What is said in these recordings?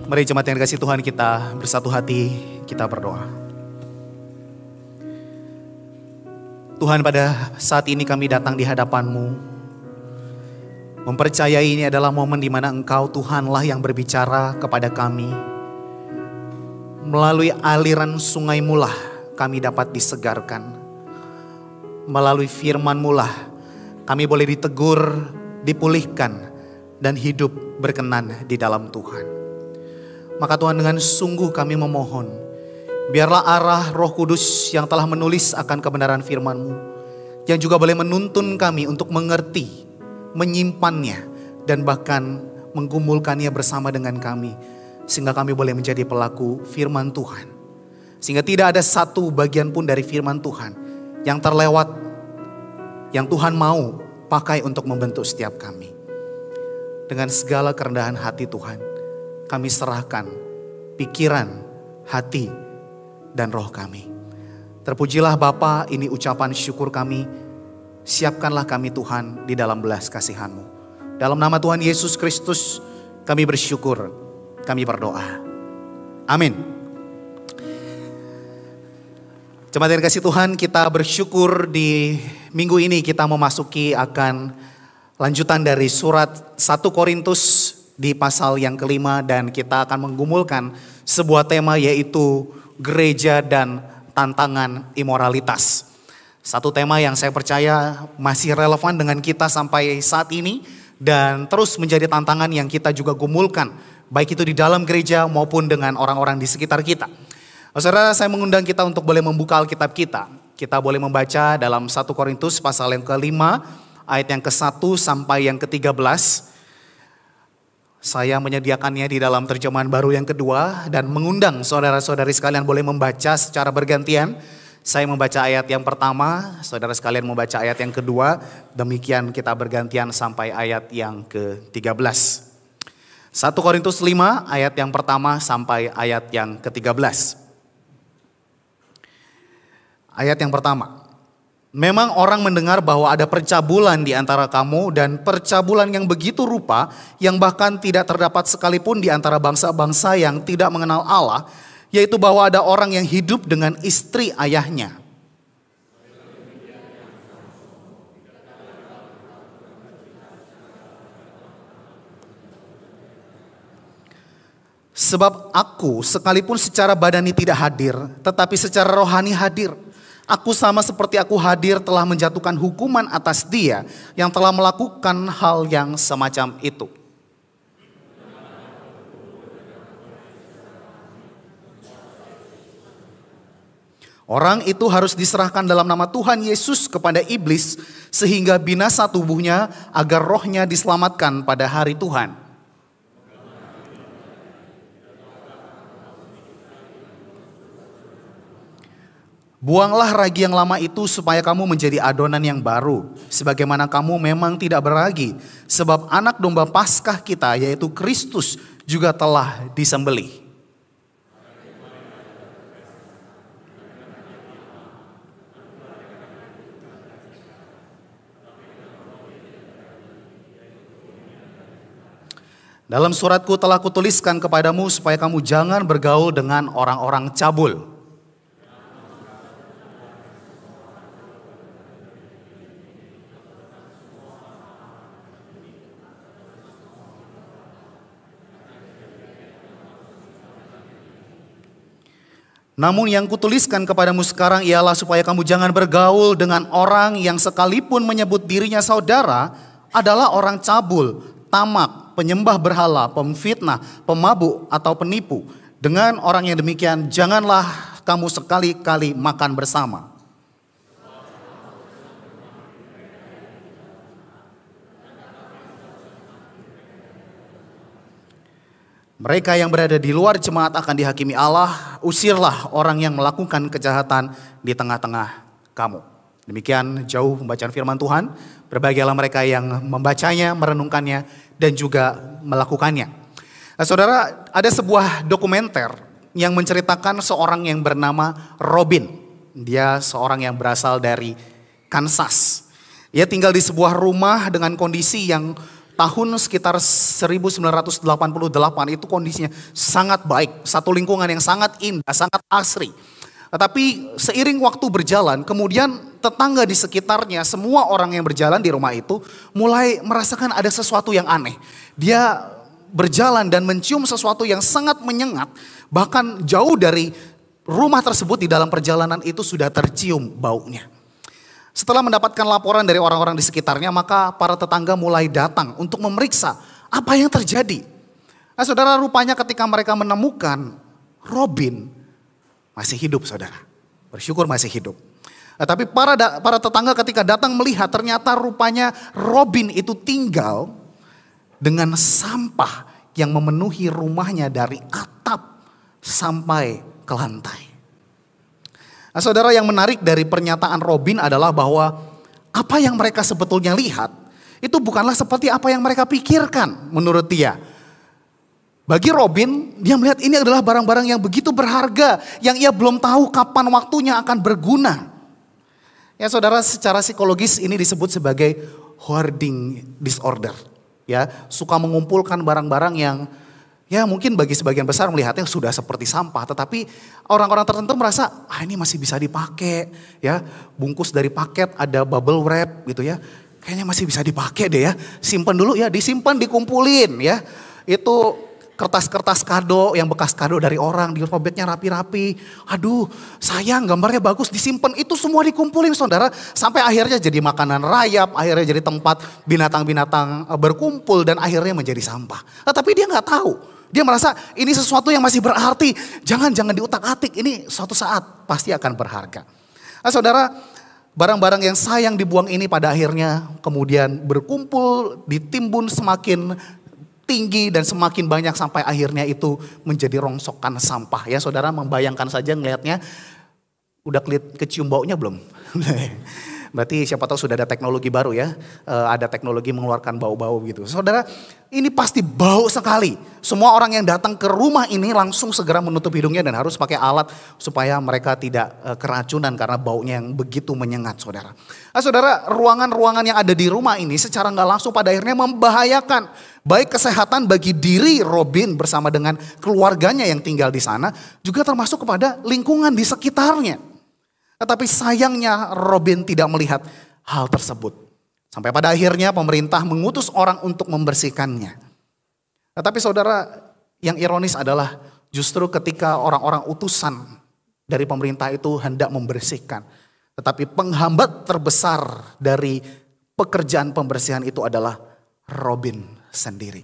Mari jemaat yang dikasihi Tuhan, kita bersatu hati, kita berdoa. Tuhan, pada saat ini kami datang di hadapan-Mu, mempercayai ini adalah momen di mana Engkau Tuhanlah yang berbicara kepada kami. Melalui aliran sungai-Mu lah kami dapat disegarkan. Melalui firman-Mu lah kami boleh ditegur, dipulihkan, dan hidup berkenan di dalam Tuhan. Maka Tuhan, dengan sungguh kami memohon, biarlah arah Roh Kudus yang telah menulis akan kebenaran firman-Mu, yang juga boleh menuntun kami untuk mengerti, menyimpannya, dan bahkan menggumulkannya bersama dengan kami, sehingga kami boleh menjadi pelaku firman Tuhan. Sehingga tidak ada satu bagian pun dari firman Tuhan yang terlewat, yang Tuhan mau pakai untuk membentuk setiap kami. Dengan segala kerendahan hati Tuhan, kami serahkan pikiran, hati, dan roh kami. Terpujilah Bapa, ini ucapan syukur kami. Siapkanlah kami Tuhan di dalam belas kasihan-Mu. Dalam nama Tuhan Yesus Kristus kami bersyukur, kami berdoa. Amin. Jemaat yang dikasihi Tuhan, kita bersyukur di minggu ini kita memasuki akan lanjutan dari surat 1 Korintus di pasal yang kelima, dan kita akan menggumulkan sebuah tema, yaitu gereja dan tantangan imoralitas. Satu tema yang saya percaya masih relevan dengan kita sampai saat ini dan terus menjadi tantangan yang kita juga gumulkan, baik itu di dalam gereja maupun dengan orang-orang di sekitar kita. Saudara, saya mengundang kita untuk boleh membuka Alkitab kita. Kita boleh membaca dalam 1 Korintus pasal yang kelima, ayat yang ke-1 sampai yang ke-13. Saya menyediakannya di dalam terjemahan baru yang kedua dan mengundang saudara-saudari sekalian boleh membaca secara bergantian. Saya membaca ayat yang pertama, saudara sekalian membaca ayat yang kedua. Demikian kita bergantian sampai ayat yang ke-13. 1 Korintus 5 ayat yang pertama sampai ayat yang ke-13. Ayat yang pertama. Memang orang mendengar bahwa ada percabulan di antara kamu, dan percabulan yang begitu rupa yang bahkan tidak terdapat sekalipun di antara bangsa-bangsa yang tidak mengenal Allah, yaitu bahwa ada orang yang hidup dengan istri ayahnya. Sebab aku sekalipun secara badani tidak hadir, tetapi secara rohani hadir. Aku sama seperti aku hadir telah menjatuhkan hukuman atas dia yang telah melakukan hal yang semacam itu. Orang itu harus diserahkan dalam nama Tuhan Yesus kepada iblis sehingga binasa tubuhnya agar rohnya diselamatkan pada hari Tuhan. Buanglah ragi yang lama itu supaya kamu menjadi adonan yang baru, sebagaimana kamu memang tidak beragi, sebab anak domba Paskah kita yaitu Kristus juga telah disembelih. Dalam suratku telah kutuliskan kepadamu supaya kamu jangan bergaul dengan orang-orang cabul. Namun yang kutuliskan kepadamu sekarang ialah supaya kamu jangan bergaul dengan orang yang sekalipun menyebut dirinya saudara adalah orang cabul, tamak, penyembah berhala, pemfitnah, pemabuk atau penipu. Dengan orang yang demikian janganlah kamu sekali-kali makan bersama. Mereka yang berada di luar jemaat akan dihakimi Allah. Usirlah orang yang melakukan kejahatan di tengah-tengah kamu. Demikian jauh pembacaan firman Tuhan. Berbahagialah mereka yang membacanya, merenungkannya, dan juga melakukannya. Nah, saudara, ada sebuah dokumenter yang menceritakan seorang yang bernama Robin. Dia seorang yang berasal dari Kansas. Ia tinggal di sebuah rumah dengan kondisi yang tahun sekitar 1988 itu kondisinya sangat baik. Satu lingkungan yang sangat indah, sangat asri. Tetapi seiring waktu berjalan, kemudian tetangga di sekitarnya, semua orang yang berjalan di rumah itu mulai merasakan ada sesuatu yang aneh. Dia berjalan dan mencium sesuatu yang sangat menyengat. Bahkan jauh dari rumah tersebut, di dalam perjalanan itu sudah tercium baunya. Setelah mendapatkan laporan dari orang-orang di sekitarnya, maka para tetangga mulai datang untuk memeriksa apa yang terjadi. Nah, saudara, rupanya ketika mereka menemukan Robin masih hidup, saudara. Bersyukur masih hidup. Nah, tapi para tetangga ketika datang melihat, ternyata rupanya Robin itu tinggal dengan sampah yang memenuhi rumahnya dari atap sampai ke lantai. Nah, saudara, yang menarik dari pernyataan Robin adalah bahwa apa yang mereka sebetulnya lihat itu bukanlah seperti apa yang mereka pikirkan menurut dia. Bagi Robin, dia melihat ini adalah barang-barang yang begitu berharga, yang ia belum tahu kapan waktunya akan berguna. Ya saudara, secara psikologis ini disebut sebagai hoarding disorder. Ya, suka mengumpulkan barang-barang yang ya mungkin bagi sebagian besar melihatnya sudah seperti sampah, tetapi orang-orang tertentu merasa ini masih bisa dipakai, ya. Bungkus dari paket ada bubble wrap gitu ya. Kayaknya masih bisa dipakai deh ya. Simpan dulu ya, disimpan, dikumpulin ya. Itu kertas-kertas kado yang bekas kado dari orang, dirobeknya rapi-rapi. Aduh, sayang gambarnya bagus, disimpan. Itu semua dikumpulin, saudara, sampai akhirnya jadi makanan rayap, akhirnya jadi tempat binatang-binatang berkumpul dan akhirnya menjadi sampah. Tetapi dia nggak tahu. Dia merasa ini sesuatu yang masih berarti. Jangan diutak-atik. Ini suatu saat pasti akan berharga. Nah, saudara, barang-barang yang sayang dibuang ini pada akhirnya kemudian berkumpul, ditimbun semakin tinggi dan semakin banyak sampai akhirnya itu menjadi rongsokan sampah. Ya saudara, membayangkan saja ngelihatnya, udah kecium baunya belum? Berarti siapa tahu sudah ada teknologi baru ya, ada teknologi mengeluarkan bau-bau gitu. Saudara, ini pasti bau sekali. Semua orang yang datang ke rumah ini langsung segera menutup hidungnya dan harus pakai alat supaya mereka tidak keracunan karena baunya yang begitu menyengat, saudara. Nah, saudara, ruangan-ruangan yang ada di rumah ini secara nggak langsung pada akhirnya membahayakan baik kesehatan bagi diri Robin bersama dengan keluarganya yang tinggal di sana, juga termasuk kepada lingkungan di sekitarnya. Tetapi sayangnya Robin tidak melihat hal tersebut. Sampai pada akhirnya pemerintah mengutus orang untuk membersihkannya. Tetapi saudara, yang ironis adalah justru ketika orang-orang utusan dari pemerintah itu hendak membersihkan. Tetapi penghambat terbesar dari pekerjaan pembersihan itu adalah Robin sendiri.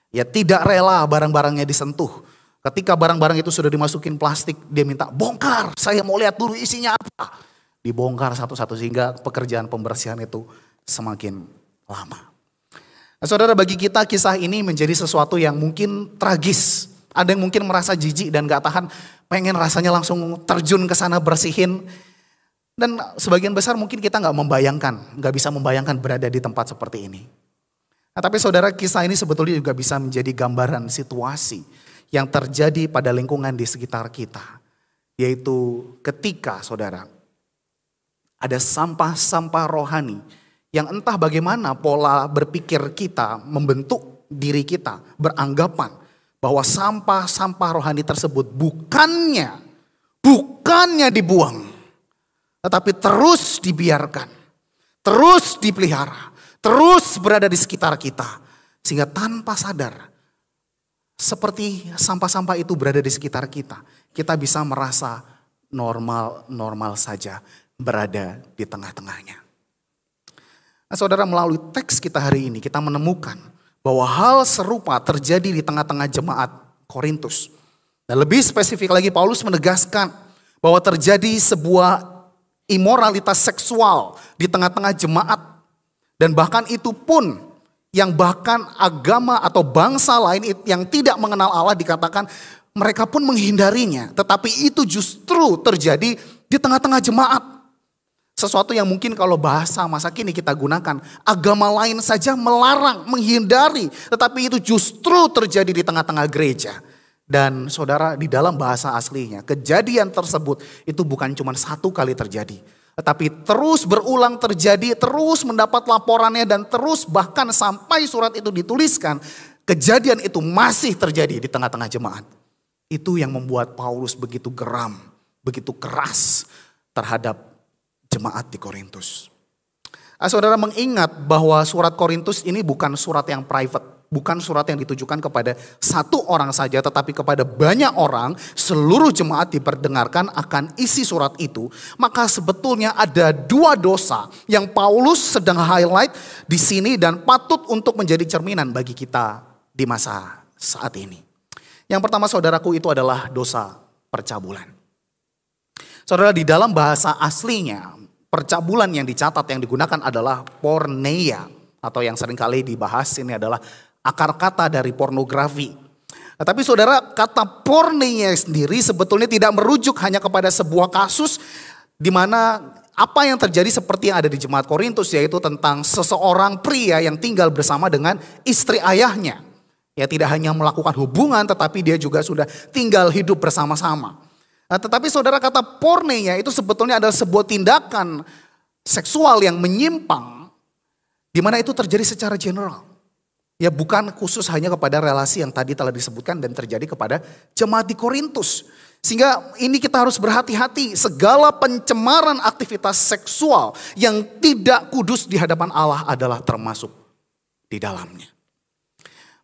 Ya, tidak rela barang-barangnya disentuh. Ketika barang-barang itu sudah dimasukin plastik, dia minta bongkar, saya mau lihat dulu isinya apa. Dibongkar satu-satu sehingga pekerjaan pembersihan itu semakin lama. Nah, saudara, bagi kita kisah ini menjadi sesuatu yang mungkin tragis. Ada yang mungkin merasa jijik dan gak tahan, pengen rasanya langsung terjun ke sana bersihin. Dan sebagian besar mungkin kita gak bisa membayangkan berada di tempat seperti ini. Nah, tapi saudara, kisah ini sebetulnya juga bisa menjadi gambaran situasi yang terjadi pada lingkungan di sekitar kita. Yaitu ketika saudara, ada sampah-sampah rohani yang entah bagaimana pola berpikir kita membentuk diri kita beranggapan bahwa sampah-sampah rohani tersebut bukannya dibuang, tetapi terus dibiarkan, terus dipelihara, terus berada di sekitar kita. Sehingga tanpa sadar, seperti sampah-sampah itu berada di sekitar kita, kita bisa merasa normal-normal saja berada di tengah-tengahnya. Nah, saudara, melalui teks kita hari ini kita menemukan bahwa hal serupa terjadi di tengah-tengah jemaat Korintus. Dan lebih spesifik lagi, Paulus menegaskan bahwa terjadi sebuah imoralitas seksual di tengah-tengah jemaat. Dan bahkan itu pun yang bahkan agama atau bangsa lain yang tidak mengenal Allah dikatakan mereka pun menghindarinya. Tetapi itu justru terjadi di tengah-tengah jemaat. Sesuatu yang mungkin kalau bahasa masa kini kita gunakan, agama lain saja melarang, menghindari. Tetapi itu justru terjadi di tengah-tengah gereja. Dan saudara, di dalam bahasa aslinya, kejadian tersebut itu bukan cuma satu kali terjadi. Tetapi terus berulang terjadi, terus mendapat laporannya dan terus bahkan sampai surat itu dituliskan, kejadian itu masih terjadi di tengah-tengah jemaat. Itu yang membuat Paulus begitu geram, begitu keras terhadap jemaat di Korintus. Saudara mengingat bahwa surat Korintus ini bukan surat yang private. Bukan surat yang ditujukan kepada satu orang saja, tetapi kepada banyak orang. Seluruh jemaat diperdengarkan akan isi surat itu. Maka sebetulnya ada dua dosa yang Paulus sedang highlight di sini dan patut untuk menjadi cerminan bagi kita di masa saat ini. Yang pertama saudaraku itu adalah dosa percabulan. Saudara, di dalam bahasa aslinya percabulan yang dicatat yang digunakan adalah porneia, atau yang seringkali dibahas ini adalah akar kata dari pornografi. Tapi saudara, kata porneia sendiri sebetulnya tidak merujuk hanya kepada sebuah kasus di mana apa yang terjadi seperti yang ada di jemaat Korintus, yaitu tentang seseorang pria yang tinggal bersama dengan istri ayahnya. Ya, tidak hanya melakukan hubungan tetapi dia juga sudah tinggal hidup bersama-sama. Tetapi saudara, kata porneia itu sebetulnya adalah sebuah tindakan seksual yang menyimpang di mana itu terjadi secara general. Ya, bukan khusus hanya kepada relasi yang tadi telah disebutkan dan terjadi kepada jemaat di Korintus. Sehingga ini kita harus berhati-hati, segala pencemaran aktivitas seksual yang tidak kudus di hadapan Allah adalah termasuk di dalamnya.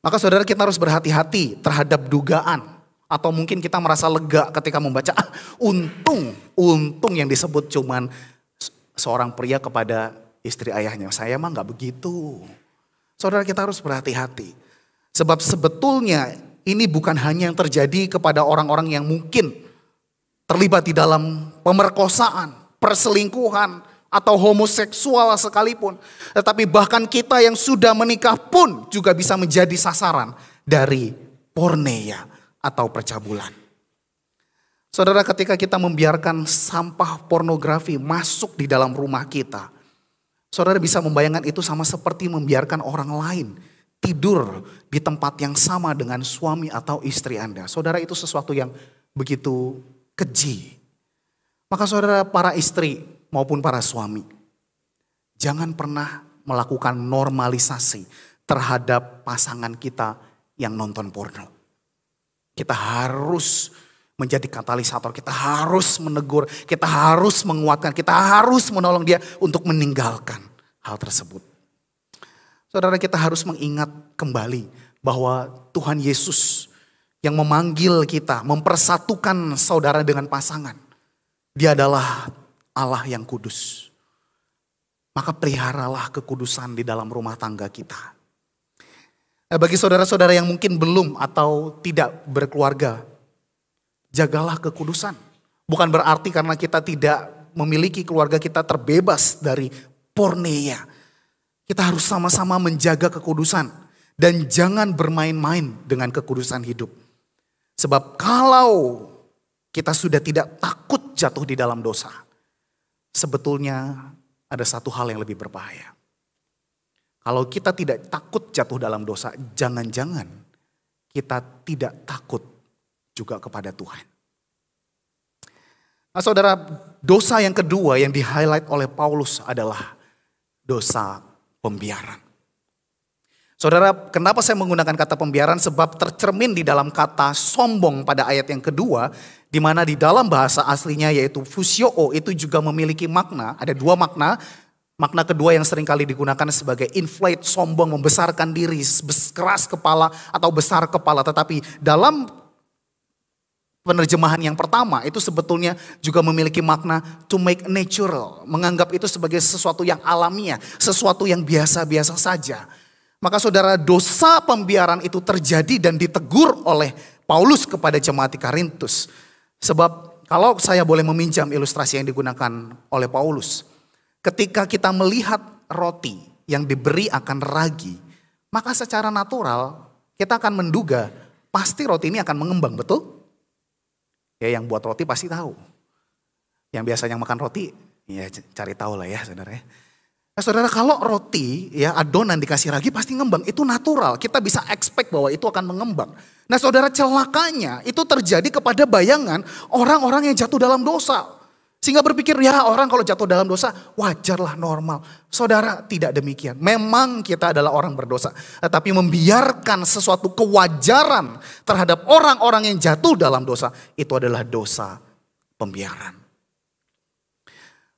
Maka saudara, kita harus berhati-hati terhadap dugaan. Atau mungkin kita merasa lega ketika membaca, untung yang disebut cuman seorang pria kepada istri ayahnya. Saya mah gak begitu. Saudara, kita harus berhati-hati. Sebab sebetulnya ini bukan hanya yang terjadi kepada orang-orang yang mungkin terlibat di dalam pemerkosaan, perselingkuhan, atau homoseksual sekalipun. Tetapi bahkan kita yang sudah menikah pun juga bisa menjadi sasaran dari porneia atau percabulan. Saudara, ketika kita membiarkan sampah pornografi masuk di dalam rumah kita, saudara bisa membayangkan itu sama seperti membiarkan orang lain tidur di tempat yang sama dengan suami atau istri Anda. Saudara, itu sesuatu yang begitu keji. Maka saudara, para istri maupun para suami, jangan pernah melakukan normalisasi terhadap pasangan kita yang nonton porno. Kita harus menjadi katalisator, kita harus menegur, kita harus menguatkan, kita harus menolong dia untuk meninggalkan hal tersebut. Saudara, kita harus mengingat kembali bahwa Tuhan Yesus yang memanggil kita, mempersatukan saudara dengan pasangan. Dia adalah Allah yang kudus. Maka peliharalah kekudusan di dalam rumah tangga kita. Bagi saudara-saudara yang mungkin belum atau tidak berkeluarga, jagalah kekudusan. Bukan berarti karena kita tidak memiliki keluarga kita terbebas dari porneia. Kita harus sama-sama menjaga kekudusan. Dan jangan bermain-main dengan kekudusan hidup. Sebab kalau kita sudah tidak takut jatuh di dalam dosa, sebetulnya ada satu hal yang lebih berbahaya. Kalau kita tidak takut jatuh dalam dosa, jangan-jangan kita tidak takut juga kepada Tuhan. Nah saudara, dosa yang kedua yang di-highlight oleh Paulus adalah dosa pembiaran. Saudara, kenapa saya menggunakan kata pembiaran? Sebab tercermin di dalam kata sombong pada ayat yang kedua, di mana di dalam bahasa aslinya yaitu fusioo itu juga memiliki makna, ada dua makna. Makna kedua yang seringkali digunakan sebagai inflate, sombong, membesarkan diri, keras kepala atau besar kepala. Tetapi dalam penerjemahan yang pertama itu sebetulnya juga memiliki makna to make natural. Menganggap itu sebagai sesuatu yang alamiah, sesuatu yang biasa-biasa saja. Maka saudara, dosa pembiaran itu terjadi dan ditegur oleh Paulus kepada jemaat di Korintus. Sebab kalau saya boleh meminjam ilustrasi yang digunakan oleh Paulus, ketika kita melihat roti yang diberi akan ragi, maka secara natural kita akan menduga pasti roti ini akan mengembang, betul? Ya, yang buat roti pasti tahu. Yang biasanya makan roti, ya cari tahu lah ya saudara. Nah, saudara, kalau roti ya adonan dikasih ragi pasti ngembang, itu natural. Kita bisa expect bahwa itu akan mengembang. Nah saudara, celakanya itu terjadi kepada bayangan orang-orang yang jatuh dalam dosa. Sehingga berpikir ya orang kalau jatuh dalam dosa wajarlah, normal. Saudara, tidak demikian. Memang kita adalah orang berdosa. Tetapi membiarkan sesuatu kewajaran terhadap orang-orang yang jatuh dalam dosa. Itu adalah dosa pembiaran.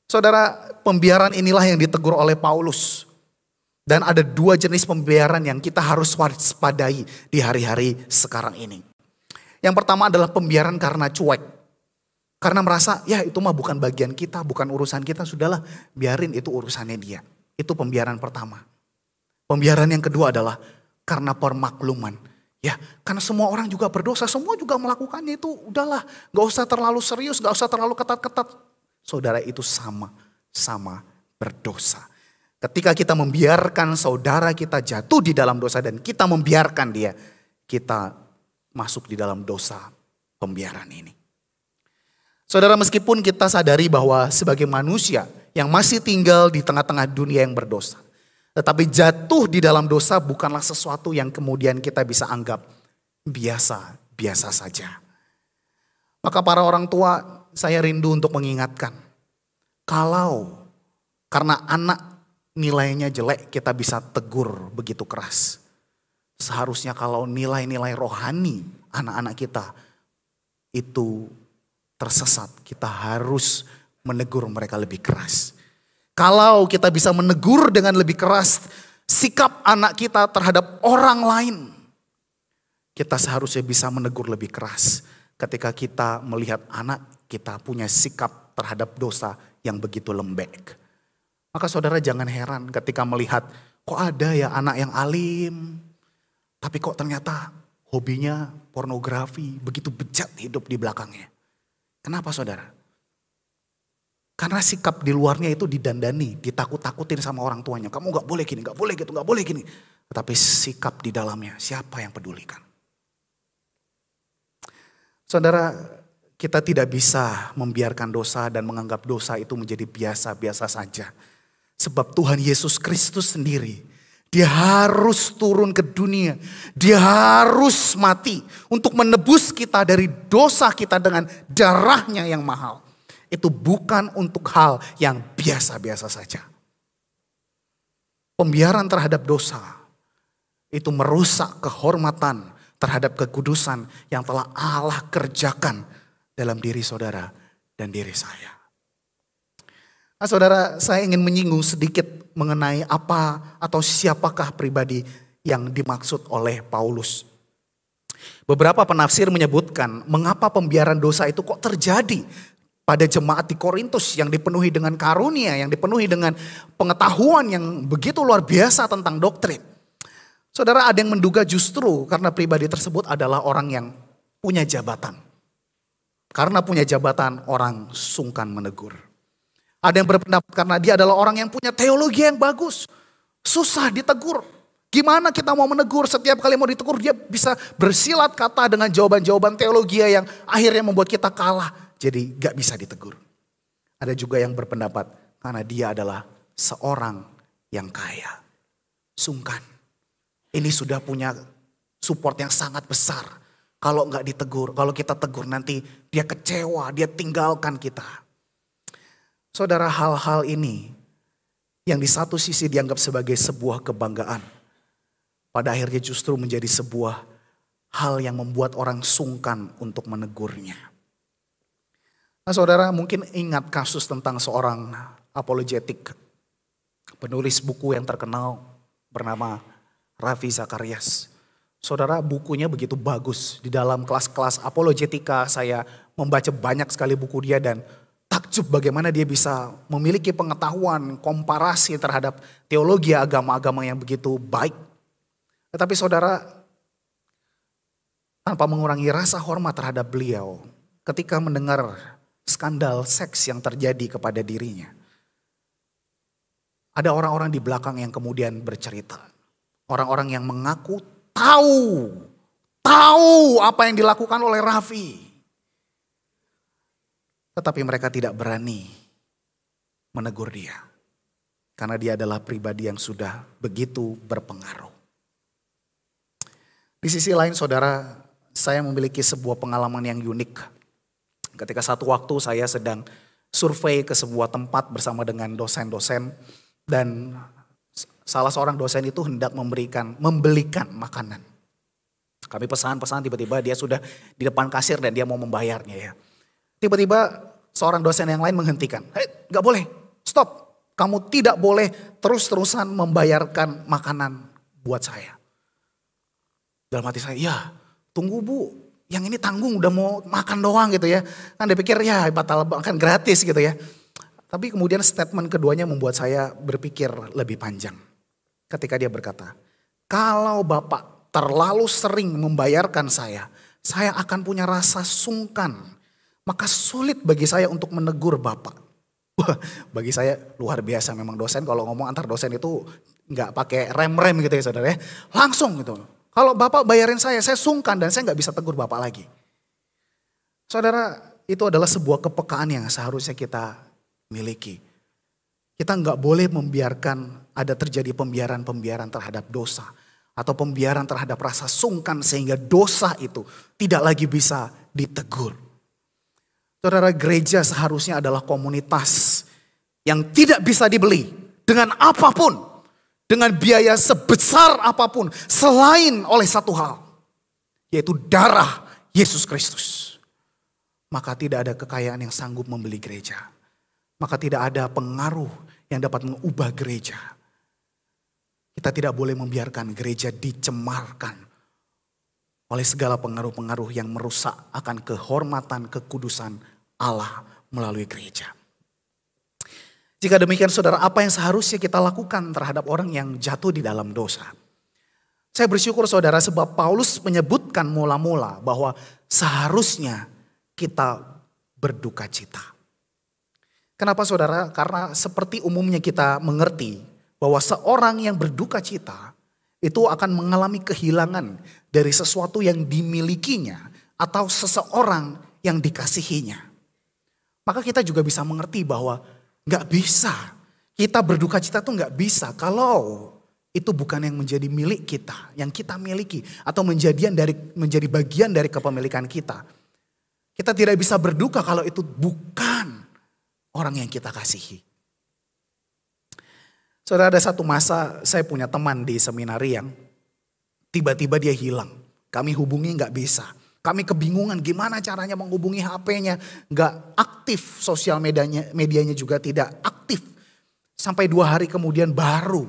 Saudara, pembiaran inilah yang ditegur oleh Paulus. Dan ada dua jenis pembiaran yang kita harus waspadai di hari-hari sekarang ini. Yang pertama adalah pembiaran karena cuek. Karena merasa ya itu mah bukan bagian kita, bukan urusan kita, sudahlah biarin itu urusannya dia. Itu pembiaran pertama. Pembiaran yang kedua adalah karena permakluman. Ya karena semua orang juga berdosa, semua juga melakukannya, itu udahlah. Gak usah terlalu serius, gak usah terlalu ketat-ketat. Saudara, itu sama-sama berdosa. Ketika kita membiarkan saudara kita jatuh di dalam dosa dan kita membiarkan dia, kita masuk di dalam dosa pembiaran ini. Saudara, meskipun kita sadari bahwa sebagai manusia yang masih tinggal di tengah-tengah dunia yang berdosa, tetapi jatuh di dalam dosa bukanlah sesuatu yang kemudian kita bisa anggap biasa saja. Maka para orang tua, saya rindu untuk mengingatkan, kalau karena anak nilainya jelek kita bisa tegur begitu keras. Seharusnya kalau nilai-nilai rohani anak-anak kita itu tersesat, kita harus menegur mereka lebih keras. Kalau kita bisa menegur dengan lebih keras sikap anak kita terhadap orang lain, kita seharusnya bisa menegur lebih keras ketika kita melihat anak kita punya sikap terhadap dosa yang begitu lembek. Maka saudara jangan heran ketika melihat kok ada ya anak yang alim, tapi kok ternyata hobinya pornografi, begitu bejat hidup di belakangnya. Kenapa saudara? Karena sikap di luarnya itu didandani, ditakut-takutin sama orang tuanya. Kamu gak boleh gini, gak boleh gitu, gak boleh gini. Tetapi sikap di dalamnya, siapa yang pedulikan? Saudara, kita tidak bisa membiarkan dosa dan menganggap dosa itu menjadi biasa-biasa saja. Sebab Tuhan Yesus Kristus sendiri, dia harus turun ke dunia. Dia harus mati untuk menebus kita dari dosa kita dengan darahnya yang mahal. Itu bukan untuk hal yang biasa-biasa saja. Pembiaran terhadap dosa itu merusak kehormatan terhadap kekudusan yang telah Allah kerjakan dalam diri saudara dan diri saya. Nah, saudara, saya ingin menyinggung sedikit mengenai apa atau siapakah pribadi yang dimaksud oleh Paulus. Beberapa penafsir menyebutkan mengapa pembiaran dosa itu kok terjadi pada jemaat di Korintus yang dipenuhi dengan karunia, yang dipenuhi dengan pengetahuan yang begitu luar biasa tentang doktrin. Saudara, ada yang menduga justru karena pribadi tersebut adalah orang yang punya jabatan. Karena punya jabatan orang sungkan menegur. Ada yang berpendapat karena dia adalah orang yang punya teologi yang bagus. Susah ditegur. Gimana kita mau menegur, setiap kali mau ditegur dia bisa bersilat kata dengan jawaban-jawaban teologi yang akhirnya membuat kita kalah. Jadi gak bisa ditegur. Ada juga yang berpendapat karena dia adalah seorang yang kaya. Sungkan. Ini sudah punya support yang sangat besar. Kalau gak ditegur, kalau kita tegur nanti dia kecewa, dia tinggalkan kita. Saudara, hal-hal ini yang di satu sisi dianggap sebagai sebuah kebanggaan, pada akhirnya justru menjadi sebuah hal yang membuat orang sungkan untuk menegurnya. Nah, saudara mungkin ingat kasus tentang seorang apologetik, penulis buku yang terkenal bernama Ravi Zacharias. Saudara, bukunya begitu bagus. Di dalam kelas-kelas apologetika saya membaca banyak sekali buku dia dan takjub bagaimana dia bisa memiliki pengetahuan komparasi terhadap teologi agama-agama yang begitu baik. Tetapi saudara, tanpa mengurangi rasa hormat terhadap beliau, ketika mendengar skandal seks yang terjadi kepada dirinya, ada orang-orang di belakang yang kemudian bercerita. Orang-orang yang mengaku tahu apa yang dilakukan oleh Ravi. Tetapi mereka tidak berani menegur dia. Karena dia adalah pribadi yang sudah begitu berpengaruh. Di sisi lain saudara, saya memiliki sebuah pengalaman yang unik. Ketika satu waktu saya sedang survei ke sebuah tempat bersama dengan dosen-dosen, dan salah seorang dosen itu hendak membelikan makanan. Kami pesan-pesan, tiba-tiba dia sudah di depan kasir dan dia mau membayarnya ya. Tiba-tiba seorang dosen yang lain menghentikan. Hei, gak boleh, stop. Kamu tidak boleh terus-terusan membayarkan makanan buat saya. Dalam hati saya, ya tunggu bu, yang ini tanggung udah mau makan doang gitu ya. Kan dia pikir ya batal makan gratis gitu ya. Tapi kemudian statement keduanya membuat saya berpikir lebih panjang. Ketika dia berkata, kalau Bapak terlalu sering membayarkan saya akan punya rasa sungkan. Maka sulit bagi saya untuk menegur Bapak. Wah, bagi saya luar biasa memang dosen kalau ngomong antar dosen itu nggak pakai rem-rem gitu ya saudara ya. Langsung gitu. Kalau Bapak bayarin saya sungkan dan saya nggak bisa tegur Bapak lagi. Saudara, itu adalah sebuah kepekaan yang seharusnya kita miliki. Kita nggak boleh membiarkan ada terjadi pembiaran-pembiaran terhadap dosa. Atau pembiaran terhadap rasa sungkan sehingga dosa itu tidak lagi bisa ditegur. Saudara, gereja seharusnya adalah komunitas yang tidak bisa dibeli dengan apapun. Dengan biaya sebesar apapun selain oleh satu hal. Yaitu darah Yesus Kristus. Maka tidak ada kekayaan yang sanggup membeli gereja. Maka tidak ada pengaruh yang dapat mengubah gereja. Kita tidak boleh membiarkan gereja dicemarkan oleh segala pengaruh-pengaruh yang merusak akan kehormatan, kekudusan Allah melalui gereja. Jika demikian saudara, apa yang seharusnya kita lakukan terhadap orang yang jatuh di dalam dosa? Saya bersyukur saudara sebab Paulus menyebutkan mula-mula bahwa seharusnya kita berduka cita. Kenapa saudara? Karena seperti umumnya kita mengerti bahwa seorang yang berduka cita itu akan mengalami kehilangan dari sesuatu yang dimilikinya atau seseorang yang dikasihinya. Maka kita juga bisa mengerti bahwa gak bisa. Kita berduka cita tuh gak bisa kalau itu bukan yang menjadi milik kita, yang kita miliki atau menjadi bagian dari kepemilikan kita. Kita tidak bisa berduka kalau itu bukan orang yang kita kasihi. Saudara, ada satu masa saya punya teman di seminari yang tiba-tiba dia hilang. Kami hubungi gak bisa. Kami kebingungan gimana caranya menghubungi HP-nya. Gak aktif, sosial medianya juga tidak aktif. Sampai 2 hari kemudian baru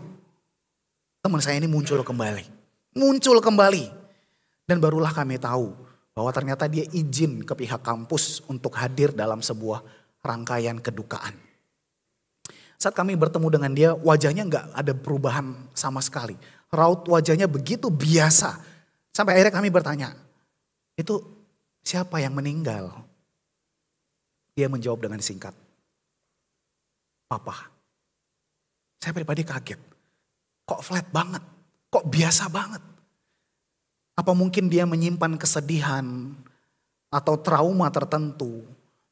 teman saya ini muncul kembali. Muncul kembali. Dan barulah kami tahu bahwa ternyata dia izin ke pihak kampus untuk hadir dalam sebuah rangkaian kedukaan. Saat kami bertemu dengan dia, wajahnya gak ada perubahan sama sekali. Raut wajahnya begitu biasa. Sampai akhirnya kami bertanya, itu siapa yang meninggal? Dia menjawab dengan singkat, Papa. Saya pribadi kaget. Kok flat banget? Kok biasa banget? Apa mungkin dia menyimpan kesedihan atau trauma tertentu?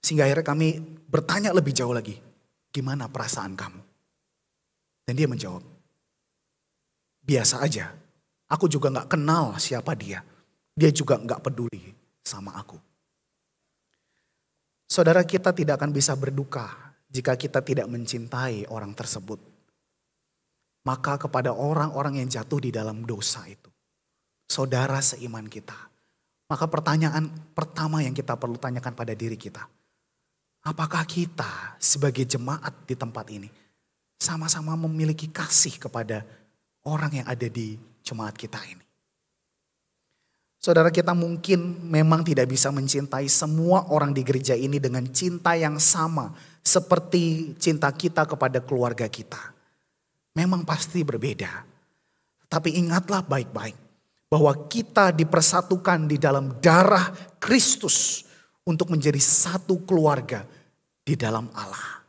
Sehingga akhirnya kami bertanya lebih jauh lagi. Gimana perasaan kamu? Dan dia menjawab, biasa aja. Aku juga gak kenal siapa dia. Dia juga gak peduli sama aku. Saudara, kita tidak akan bisa berduka jika kita tidak mencintai orang tersebut. Maka kepada orang-orang yang jatuh di dalam dosa itu, saudara seiman kita, maka pertanyaan pertama yang kita perlu tanyakan pada diri kita, apakah kita sebagai jemaat di tempat ini sama-sama memiliki kasih kepada orang yang ada di jemaat kita ini? Saudara, kita mungkin memang tidak bisa mencintai semua orang di gereja ini dengan cinta yang sama seperti cinta kita kepada keluarga kita. Memang pasti berbeda. Tapi ingatlah baik-baik bahwa kita dipersatukan di dalam darah Kristus untuk menjadi satu keluarga di dalam Allah.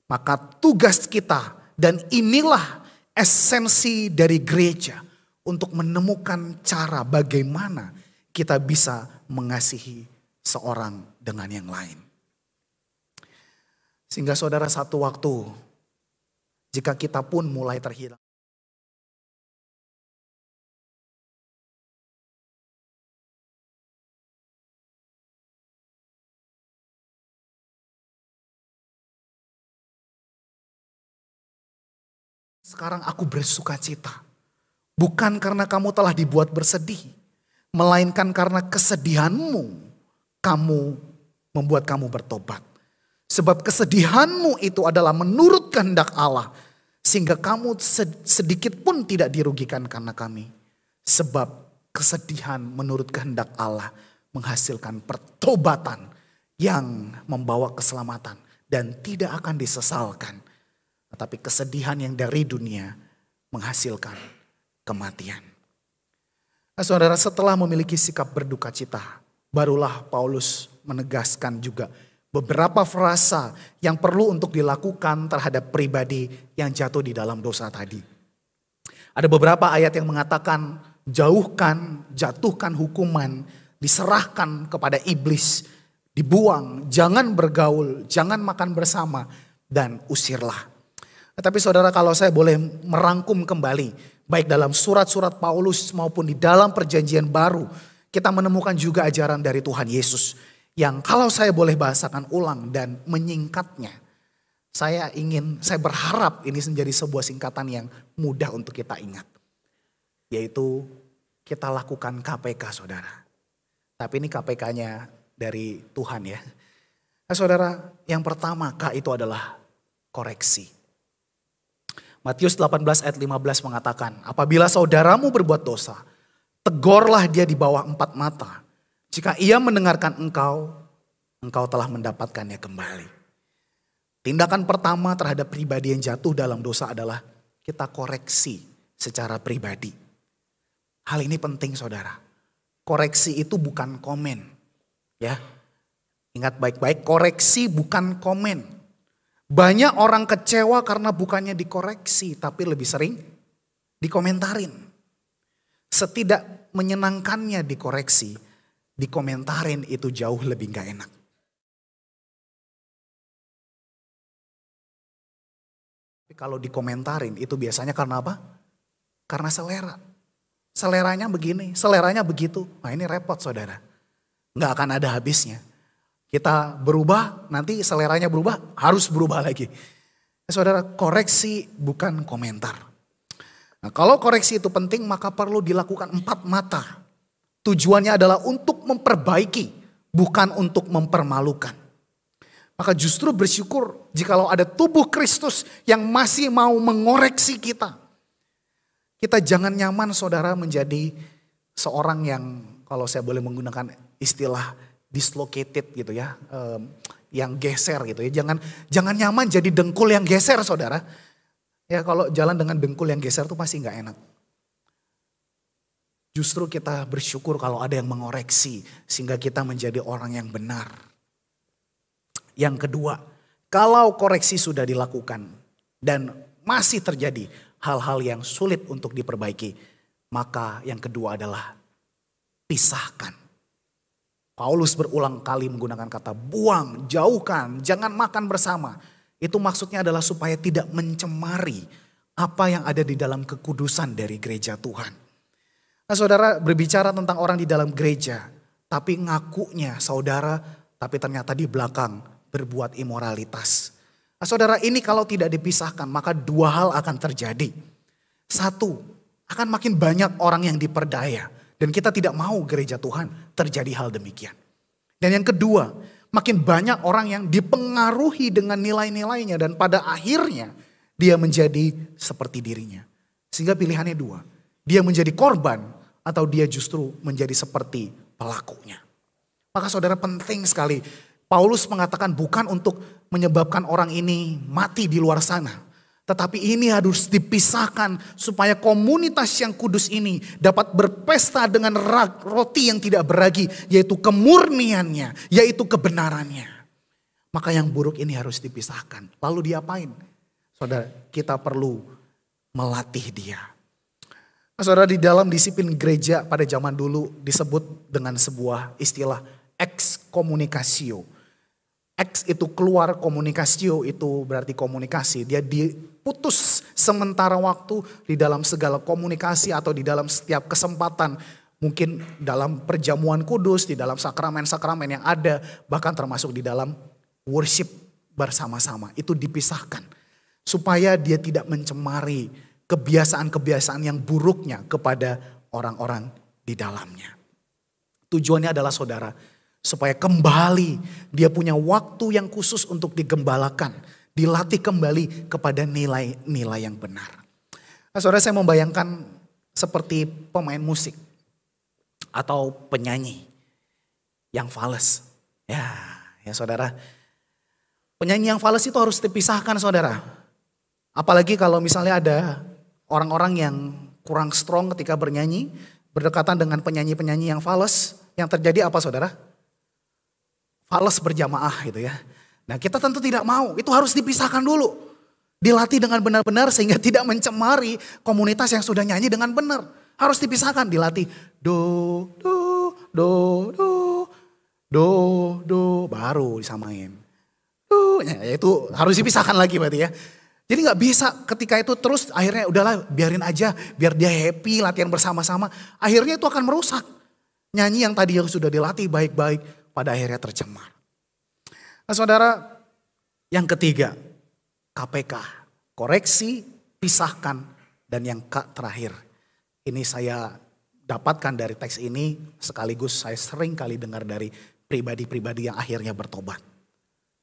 Maka tugas kita, dan inilah esensi dari gereja, untuk menemukan cara bagaimana kita bisa mengasihi seorang dengan yang lain. Sehingga saudara, satu waktu jika kita pun mulai terhilang, Sekarang aku bersuka cita. Bukan karena kamu telah dibuat bersedih, melainkan karena kesedihanmu membuat kamu bertobat. Sebab kesedihanmu itu adalah menurut kehendak Allah, sehingga kamu sedikit pun tidak dirugikan karena kami. Sebab kesedihan menurut kehendak Allah menghasilkan pertobatan yang membawa keselamatan dan tidak akan disesalkan. Tetapi kesedihan yang dari dunia menghasilkan kematian. Nah, saudara, setelah memiliki sikap berduka cita, barulah Paulus menegaskan juga beberapa frasa yang perlu untuk dilakukan terhadap pribadi yang jatuh di dalam dosa tadi. Ada beberapa ayat yang mengatakan jauhkan, jatuhkan hukuman, diserahkan kepada iblis, dibuang, jangan bergaul, jangan makan bersama, dan usirlah. Tetapi saudara, kalau saya boleh merangkum kembali, baik dalam surat-surat Paulus maupun di dalam perjanjian baru, kita menemukan juga ajaran dari Tuhan Yesus. Yang kalau saya boleh bahasakan ulang dan menyingkatnya, saya berharap ini menjadi sebuah singkatan yang mudah untuk kita ingat. Yaitu kita lakukan KPK, saudara. Tapi ini KPK-nya dari Tuhan ya. Nah, saudara, yang pertama K itu adalah koreksi. Matius 18 ayat 15 mengatakan, apabila saudaramu berbuat dosa, tegurlah dia di bawah 4 mata. Jika ia mendengarkan engkau telah mendapatkannya kembali. Tindakan pertama terhadap pribadi yang jatuh dalam dosa adalah kita koreksi secara pribadi. Hal ini penting, saudara. Koreksi itu bukan komen. Ya, ingat baik-baik, koreksi bukan komen. Banyak orang kecewa karena bukannya dikoreksi, tapi lebih sering dikomentarin. Setidak menyenangkannya dikoreksi, dikomentarin itu jauh lebih gak enak. Tapi kalau dikomentarin itu biasanya karena apa? Karena selera. Seleranya begini, seleranya begitu. Nah, ini repot, saudara. Gak akan ada habisnya. Kita berubah, nanti seleranya berubah, harus berubah lagi. Saudara, koreksi bukan komentar. Nah, kalau koreksi itu penting, maka perlu dilakukan 4 mata. Tujuannya adalah untuk memperbaiki, bukan untuk mempermalukan. Maka justru bersyukur jikalau ada tubuh Kristus yang masih mau mengoreksi kita. Kita jangan nyaman, saudara, menjadi seorang yang, kalau saya boleh menggunakan istilah dislocated gitu ya, yang geser gitu ya. Jangan nyaman jadi dengkul yang geser, saudara. Ya, kalau jalan dengan dengkul yang geser tuh pasti nggak enak. Justru kita bersyukur kalau ada yang mengoreksi sehingga kita menjadi orang yang benar. Yang kedua, kalau koreksi sudah dilakukan dan masih terjadi hal-hal yang sulit untuk diperbaiki, maka yang kedua adalah pisahkan. Paulus berulang kali menggunakan kata buang, jauhkan, jangan makan bersama. Itu maksudnya adalah supaya tidak mencemari apa yang ada di dalam kekudusan dari gereja Tuhan. Nah, saudara, berbicara tentang orang di dalam gereja, tapi ngakunya saudara, tapi ternyata di belakang berbuat imoralitas. Nah, saudara, ini kalau tidak dipisahkan maka 2 hal akan terjadi. 1, akan makin banyak orang yang diperdaya. Dan kita tidak mau gereja Tuhan terjadi hal demikian. Dan yang kedua, makin banyak orang yang dipengaruhi dengan nilai-nilainya. Dan pada akhirnya dia menjadi seperti dirinya. Sehingga pilihannya 2. Dia menjadi korban atau dia justru menjadi seperti pelakunya. Maka saudara, penting sekali. Paulus mengatakan bukan untuk menyebabkan orang ini mati di luar sana. Tetapi ini harus dipisahkan supaya komunitas yang kudus ini dapat berpesta dengan roti yang tidak beragi, yaitu kemurniannya, yaitu kebenarannya. Maka yang buruk ini harus dipisahkan. Lalu diapain? Saudara, kita perlu melatih dia. Nah, saudara, di dalam disiplin gereja pada zaman dulu disebut dengan sebuah istilah excommunicatio. Ex itu keluar, komunikasio itu berarti komunikasi. Dia diputus sementara waktu di dalam segala komunikasi atau di dalam setiap kesempatan. Mungkin dalam perjamuan kudus, di dalam sakramen-sakramen yang ada. Bahkan termasuk di dalam worship bersama-sama. Itu dipisahkan. supaya dia tidak mencemari kebiasaan-kebiasaan yang buruknya kepada orang-orang di dalamnya. Tujuannya adalah saudara, supaya kembali dia punya waktu yang khusus untuk digembalakan, dilatih kembali kepada nilai-nilai yang benar. Nah, saudara, saya membayangkan seperti pemain musik atau penyanyi yang fales. Ya saudara, penyanyi yang fales itu harus dipisahkan saudara. Apalagi kalau misalnya ada orang-orang yang kurang strong ketika bernyanyi, berdekatan dengan penyanyi-penyanyi yang fales, yang terjadi apa saudara? Fales berjamaah gitu ya. Nah kita tentu tidak mau, itu harus dipisahkan dulu. Dilatih dengan benar-benar sehingga tidak mencemari komunitas yang sudah nyanyi dengan benar. Harus dipisahkan, dilatih do, do, do, do, do, do, baru disamain. Ya, itu harus dipisahkan lagi berarti ya. Jadi gak bisa ketika itu terus akhirnya udahlah biarin aja biar dia happy latihan bersama-sama. Akhirnya itu akan merusak. Nyanyi yang tadi yang sudah dilatih baik-baik pada akhirnya tercemar. Nah saudara, yang ketiga KPK, koreksi, pisahkan, dan yang terakhir. Ini saya dapatkan dari teks ini sekaligus saya sering kali dengar dari pribadi-pribadi yang akhirnya bertobat.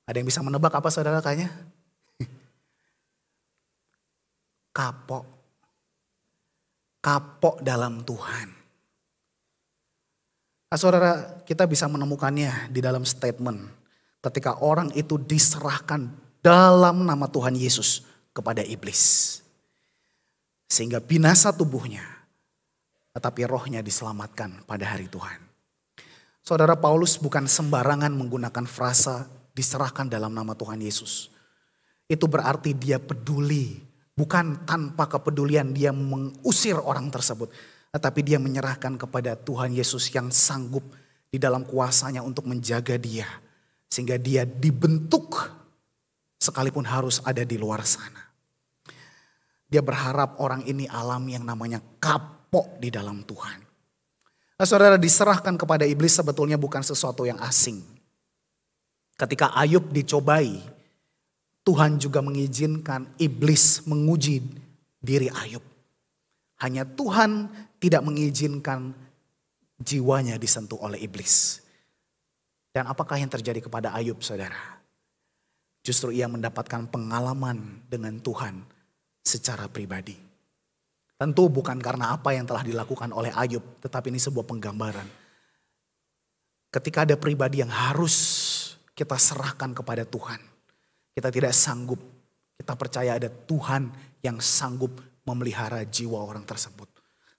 Ada yang bisa menebak apa saudara kayaknya? Kapok. Kapok dalam Tuhan. Nah, saudara, kita bisa menemukannya di dalam statement. Ketika orang itu diserahkan dalam nama Tuhan Yesus kepada iblis. Sehingga binasa tubuhnya. Tetapi rohnya diselamatkan pada hari Tuhan. Saudara, Paulus bukan sembarangan menggunakan frasa diserahkan dalam nama Tuhan Yesus. Itu berarti dia peduli. Bukan tanpa kepedulian dia mengusir orang tersebut. Tetapi dia menyerahkan kepada Tuhan Yesus yang sanggup di dalam kuasanya untuk menjaga dia. Sehingga dia dibentuk sekalipun harus ada di luar sana. Dia berharap orang ini alami yang namanya kapok di dalam Tuhan. Nah, saudara, diserahkan kepada iblis sebetulnya bukan sesuatu yang asing. Ketika Ayub dicobai, Tuhan juga mengizinkan iblis menguji diri Ayub. Hanya Tuhan tidak mengizinkan jiwanya disentuh oleh iblis. Dan apakah yang terjadi kepada Ayub saudara? Justru ia mendapatkan pengalaman dengan Tuhan secara pribadi. Tentu bukan karena apa yang telah dilakukan oleh Ayub, tetapi ini sebuah penggambaran. Ketika ada pribadi yang harus kita serahkan kepada Tuhan. Kita tidak sanggup, kita percaya ada Tuhan yang sanggup memelihara jiwa orang tersebut.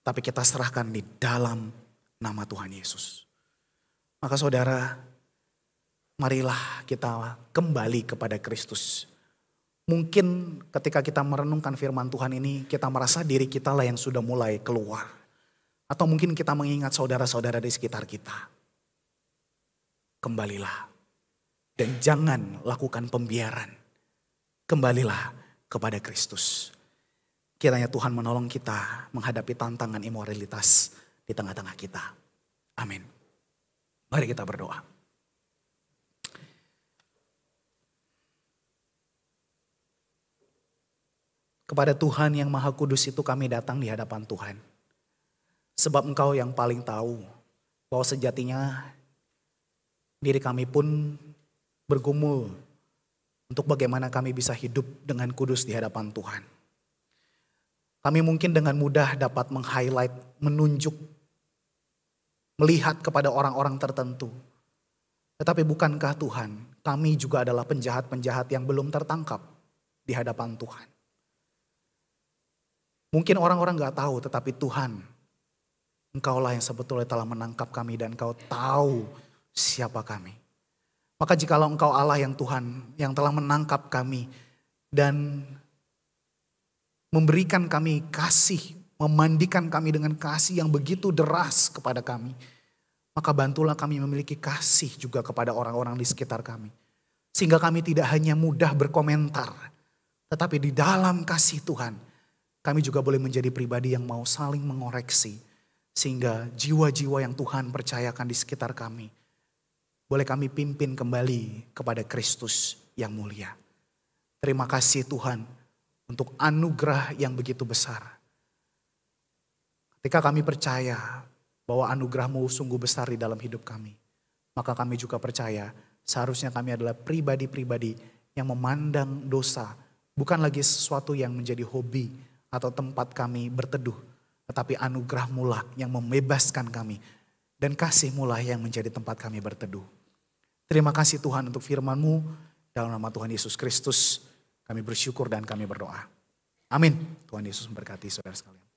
Tapi kita serahkan di dalam nama Tuhan Yesus. Maka saudara, marilah kita kembali kepada Kristus. Mungkin ketika kita merenungkan firman Tuhan ini, kita merasa diri kita lah yang sudah mulai keluar. Atau mungkin kita mengingat saudara-saudara di sekitar kita. Kembalilah. Dan jangan lakukan pembiaran. Kembalilah kepada Kristus. Kiranya Tuhan menolong kita menghadapi tantangan imoralitas di tengah-tengah kita. Amin. Mari kita berdoa. Kepada Tuhan yang Maha Kudus itu kami datang di hadapan Tuhan. Sebab Engkau yang paling tahu bahwa sejatinya diri kami pun bergumul untuk bagaimana kami bisa hidup dengan kudus di hadapan Tuhan. Kami mungkin dengan mudah dapat meng-highlight, menunjuk, melihat kepada orang-orang tertentu. Tetapi bukankah Tuhan, kami juga adalah penjahat-penjahat yang belum tertangkap di hadapan Tuhan. Mungkin orang-orang gak tahu, tetapi Tuhan, Engkaulah yang sebetulnya telah menangkap kami dan Engkau tahu siapa kami. Maka jikalau Engkau Allah yang Tuhan yang telah menangkap kami dan memberikan kami kasih, memandikan kami dengan kasih yang begitu deras kepada kami. Maka bantulah kami memiliki kasih juga kepada orang-orang di sekitar kami. Sehingga kami tidak hanya mudah berkomentar, tetapi di dalam kasih Tuhan kami juga boleh menjadi pribadi yang mau saling mengoreksi. Sehingga jiwa-jiwa yang Tuhan percayakan di sekitar kami boleh kami pimpin kembali kepada Kristus yang mulia. Terima kasih Tuhan untuk anugerah yang begitu besar. Ketika kami percaya bahwa anugerah-Mu sungguh besar di dalam hidup kami, maka kami juga percaya seharusnya kami adalah pribadi-pribadi yang memandang dosa bukan lagi sesuatu yang menjadi hobi atau tempat kami berteduh, tetapi anugerah-Mu lah yang membebaskan kami dan kasih-Mu lah yang menjadi tempat kami berteduh. Terima kasih Tuhan untuk firman-Mu, dalam nama Tuhan Yesus Kristus kami bersyukur dan kami berdoa. Amin. Tuhan Yesus memberkati saudara sekalian.